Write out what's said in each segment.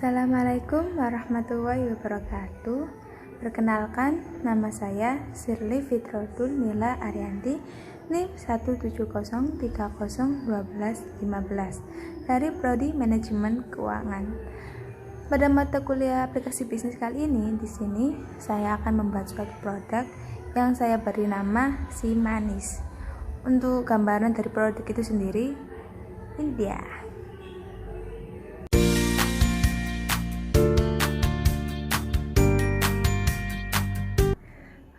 Assalamualaikum warahmatullahi wabarakatuh. Perkenalkan, nama saya Shirley Fitrotul Mila Arianti, NIM 170301215 dari Prodi Manajemen Keuangan. Pada mata kuliah aplikasi bisnis kali ini, di sini saya akan membuat suatu produk yang saya beri nama Si Manis. Untuk gambaran dari produk itu sendiri, ini dia.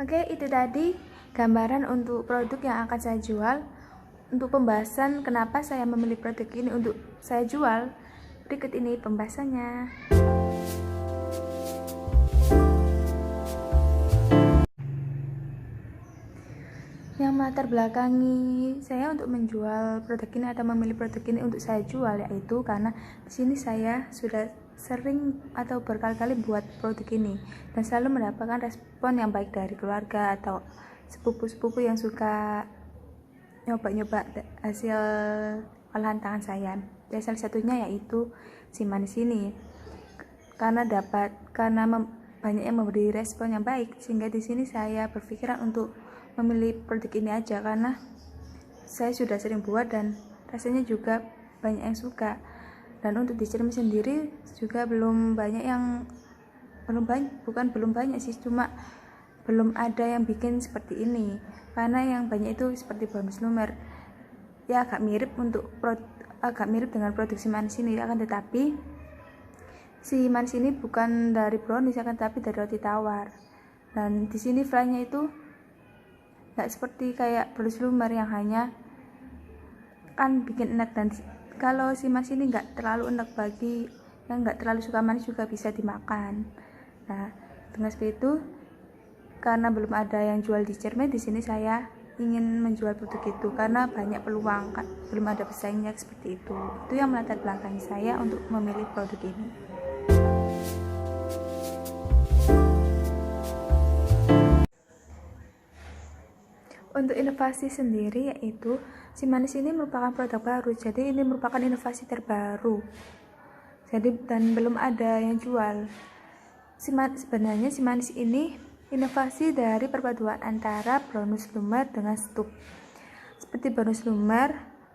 Oke, itu tadi gambaran untuk produk yang akan saya jual. Untuk pembahasan kenapa saya memilih produk ini untuk saya jual, berikut ini pembahasannya. Yang melatar belakangi saya untuk menjual produk ini atau memilih produk ini untuk saya jual, yaitu karena di sini saya sudah sering atau berkali-kali buat produk ini dan selalu mendapatkan respon yang baik dari keluarga atau sepupu-sepupu yang suka nyoba-nyoba hasil olahan tangan saya. Dan salah satunya yaitu Si Manis ini, karena banyak yang memberi respon yang baik, sehingga di sini saya berpikiran untuk memilih produk ini aja karena saya sudah sering buat dan rasanya juga banyak yang suka. Dan untuk di Cermin sendiri juga belum banyak sih, cuma belum ada yang bikin seperti ini, karena yang banyak itu seperti bonus lumer ya, agak mirip dengan produk Si Manis ini, akan tetapi Si Manis ini bukan dari brownies, akan tetapi dari roti tawar. Dan di sini fly-nya itu nggak seperti kayak bonus lumer yang hanya kan bikin enak, dan kalau Si Manis ini nggak terlalu enak, bagi yang nggak terlalu suka manis juga bisa dimakan. Nah, dengan seperti itu, karena belum ada yang jual di Cermin, di sini saya ingin menjual produk itu karena banyak peluang, kan belum ada pesaingnya seperti itu. Itu yang melatar belakangi saya untuk memilih produk ini. Untuk inovasi sendiri, yaitu Si Manis ini merupakan produk baru, jadi ini merupakan inovasi terbaru. Dan belum ada yang jual. Sebenarnya Si Manis ini inovasi dari perpaduan antara bonus lumer dengan stup. Seperti bonus lumer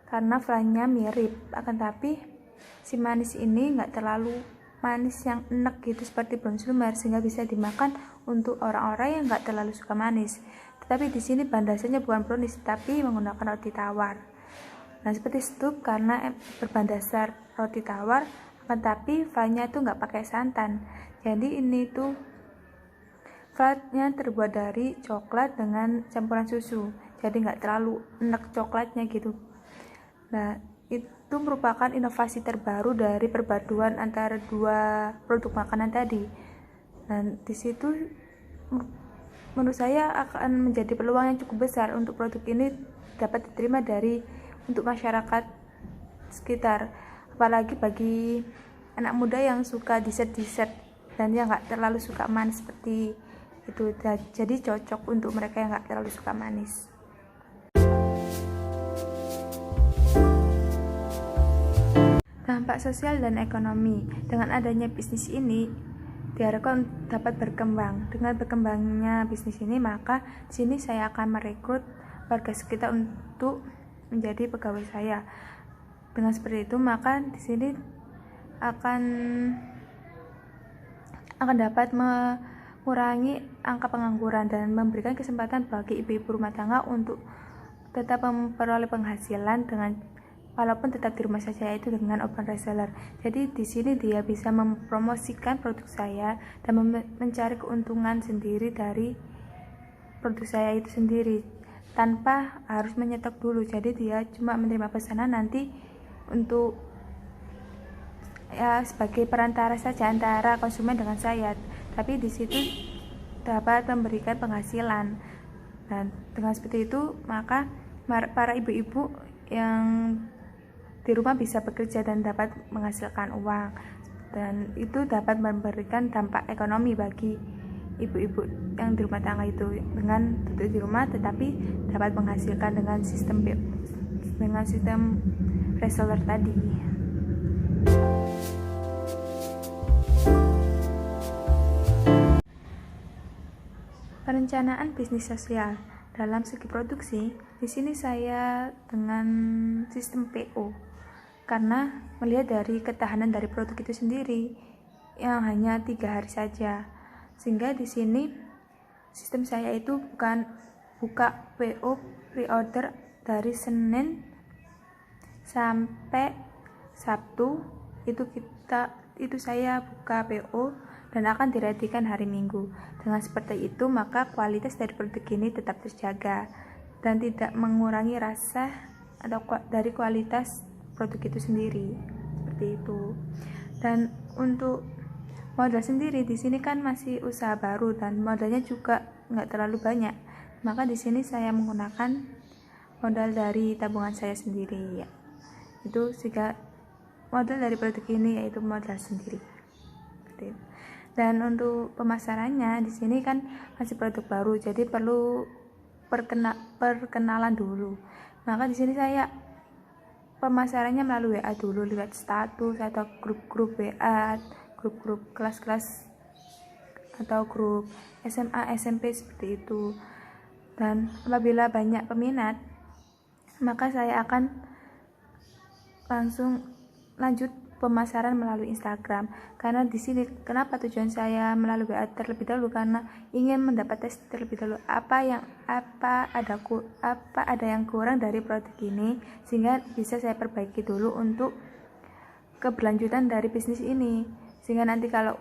karena fly-nya mirip, akan tapi Si Manis ini nggak terlalu manis yang enak gitu seperti bonus lumer, sehingga bisa dimakan untuk orang-orang yang nggak terlalu suka manis. Tetapi di sini bahan dasarnya bukan brownies, tapi menggunakan roti tawar. Nah, seperti stup karena berbahan dasar roti tawar, akan tapi fly-nya itu nggak pakai santan. Jadi ini tuh fly-nya terbuat dari coklat dengan campuran susu, jadi nggak terlalu enak coklatnya gitu. Nah, itu merupakan inovasi terbaru dari perpaduan antara dua produk makanan tadi. Dan di situ menurut saya akan menjadi peluang yang cukup besar untuk produk ini dapat diterima untuk masyarakat sekitar, apalagi bagi anak muda yang suka dessert dan yang nggak terlalu suka manis seperti itu. Jadi cocok untuk mereka yang nggak terlalu suka manis. Dampak sosial dan ekonomi dengan adanya bisnis ini diharapkan dapat berkembang. Dengan berkembangnya bisnis ini, maka di sini saya akan merekrut warga sekitar untuk menjadi pegawai saya. Dengan seperti itu, maka di sini akan dapat mengurangi angka pengangguran dan memberikan kesempatan bagi ibu-ibu rumah tangga untuk tetap memperoleh penghasilan walaupun tetap di rumah saja, yaitu dengan open reseller. Jadi di sini dia bisa mempromosikan produk saya dan mencari keuntungan sendiri dari produk saya itu sendiri tanpa harus menyetok dulu. Jadi dia cuma menerima pesanan nanti untuk sebagai perantara saja antara konsumen dengan saya. Tapi di situ dapat memberikan penghasilan. Dan dengan seperti itu, maka para ibu-ibu yang di rumah bisa bekerja dan dapat menghasilkan uang, dan itu dapat memberikan dampak ekonomi bagi ibu-ibu yang di rumah tangga itu dengan duduk di rumah tetapi dapat menghasilkan dengan sistem reseller tadi. Perencanaan bisnis sosial. Dalam segi produksi, di sini saya dengan sistem PO. Karena melihat dari ketahanan dari produk itu sendiri yang hanya 3 hari saja. Sehingga di sini sistem saya itu bukan buka PO pre-order dari Senin sampai Sabtu, itu saya buka PO dan akan diredikan hari Minggu. Dengan seperti itu, maka kualitas dari produk ini tetap terjaga dan tidak mengurangi rasa atau dari kualitas produk itu sendiri. Seperti itu. Dan untuk modal sendiri di sini kan masih usaha baru dan modalnya juga nggak terlalu banyak. Maka di sini saya menggunakan modal dari tabungan saya sendiri ya. Itu jika modal dari produk ini yaitu modal sendiri. Dan untuk pemasarannya di sini kan masih produk baru, jadi perlu perkenalan dulu. Maka di sini saya pemasarannya melalui WA dulu, lihat status atau grup-grup WA, grup-grup kelas-kelas atau grup SMA, SMP seperti itu. Dan apabila banyak peminat, maka saya akan langsung lanjut pemasaran melalui Instagram. Karena di sini kenapa tujuan saya melalui WA terlebih dahulu, karena ingin mendapat tes terlebih dahulu apa ada yang kurang dari produk ini sehingga bisa saya perbaiki dulu untuk keberlanjutan dari bisnis ini. Sehingga nanti kalau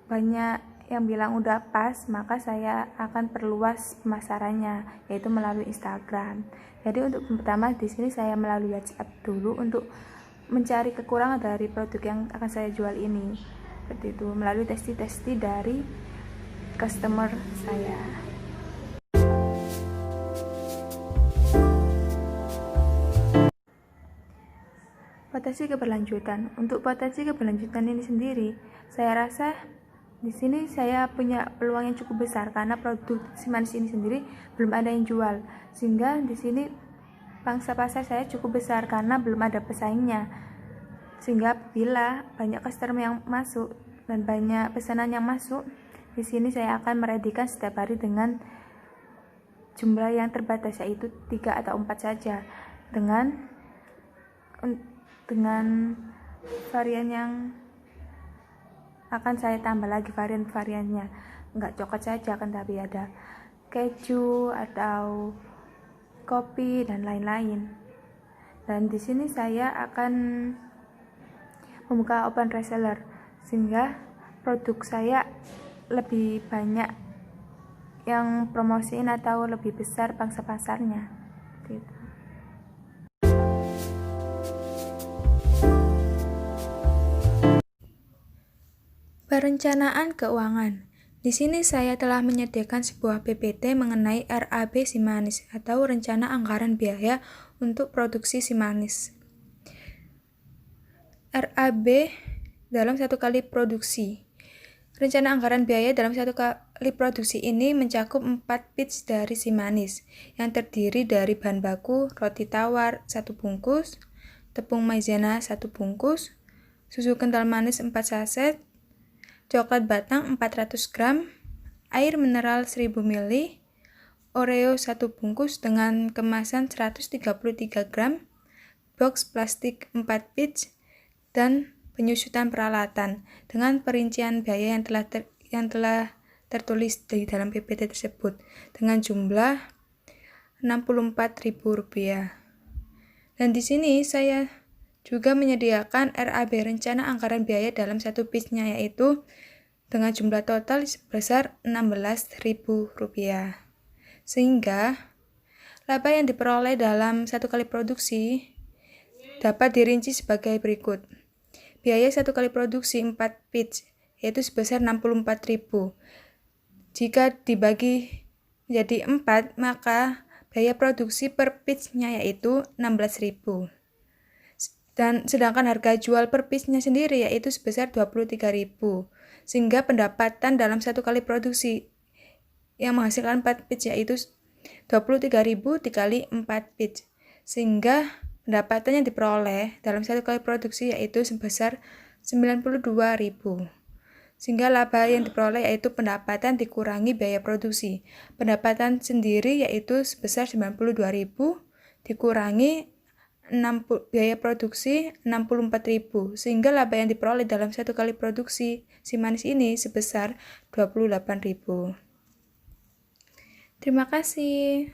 banyak yang bilang udah pas, maka saya akan perluas pemasarannya yaitu melalui Instagram. Jadi untuk pertama di sini saya melalui WhatsApp dulu untuk mencari kekurangan dari produk yang akan saya jual ini. Seperti itu, melalui testi dari customer saya. Potensi keberlanjutan. Untuk potensi keberlanjutan ini sendiri, saya rasa di sini saya punya peluang yang cukup besar karena produk si manis ini sendiri belum ada yang jual. Sehingga di sini pangsa pasar saya cukup besar karena belum ada pesaingnya. Sehingga bila banyak customer yang masuk dan banyak pesanan yang masuk, di sini saya akan meredikan setiap hari dengan jumlah yang terbatas, yaitu 3 atau 4 saja, dengan varian yang akan saya tambah lagi varian-variannya. Enggak coklat saja kan, tapi ada keju atau kopi dan lain-lain. Dan di sini saya akan membuka open reseller sehingga produk saya lebih banyak yang promosiin atau lebih besar pangsa pasarnya gitu. Perencanaan keuangan. Di sini saya telah menyediakan sebuah PPT mengenai RAB si manis atau rencana anggaran biaya untuk produksi si manis. RAB dalam 1 kali produksi. Rencana anggaran biaya dalam 1 kali produksi ini mencakup 4 batch dari si manis yang terdiri dari bahan baku roti tawar 1 bungkus, tepung maizena 1 bungkus, susu kental manis 4 saset, coklat batang 400 gram, air mineral 1000 ml, Oreo 1 bungkus dengan kemasan 133 gram, box plastik 4 batch, dan penyusutan peralatan dengan perincian biaya yang telah tertulis di dalam PPT tersebut dengan jumlah Rp64.000. Dan di sini saya juga menyediakan RAB rencana anggaran biaya dalam 1 batch-nya, yaitu dengan jumlah total sebesar Rp16.000. Sehingga laba yang diperoleh dalam 1 kali produksi dapat dirinci sebagai berikut. Biaya 1 kali produksi 4 batch yaitu sebesar Rp64.000. Jika dibagi menjadi 4, maka biaya produksi per batch-nya yaitu Rp16.000. Dan sedangkan harga jual per batch-nya sendiri yaitu sebesar Rp23.000. Sehingga pendapatan dalam 1 kali produksi yang menghasilkan 4 batch yaitu Rp23.000 dikali 4 batch. Sehingga pendapatan yang diperoleh dalam 1 kali produksi yaitu sebesar Rp92.000. sehingga laba yang diperoleh yaitu pendapatan dikurangi biaya produksi. Pendapatan sendiri yaitu sebesar 92.000 dikurangi biaya produksi 64.000, sehingga laba yang diperoleh dalam satu kali produksi si manis ini sebesar 28.000. Terima kasih.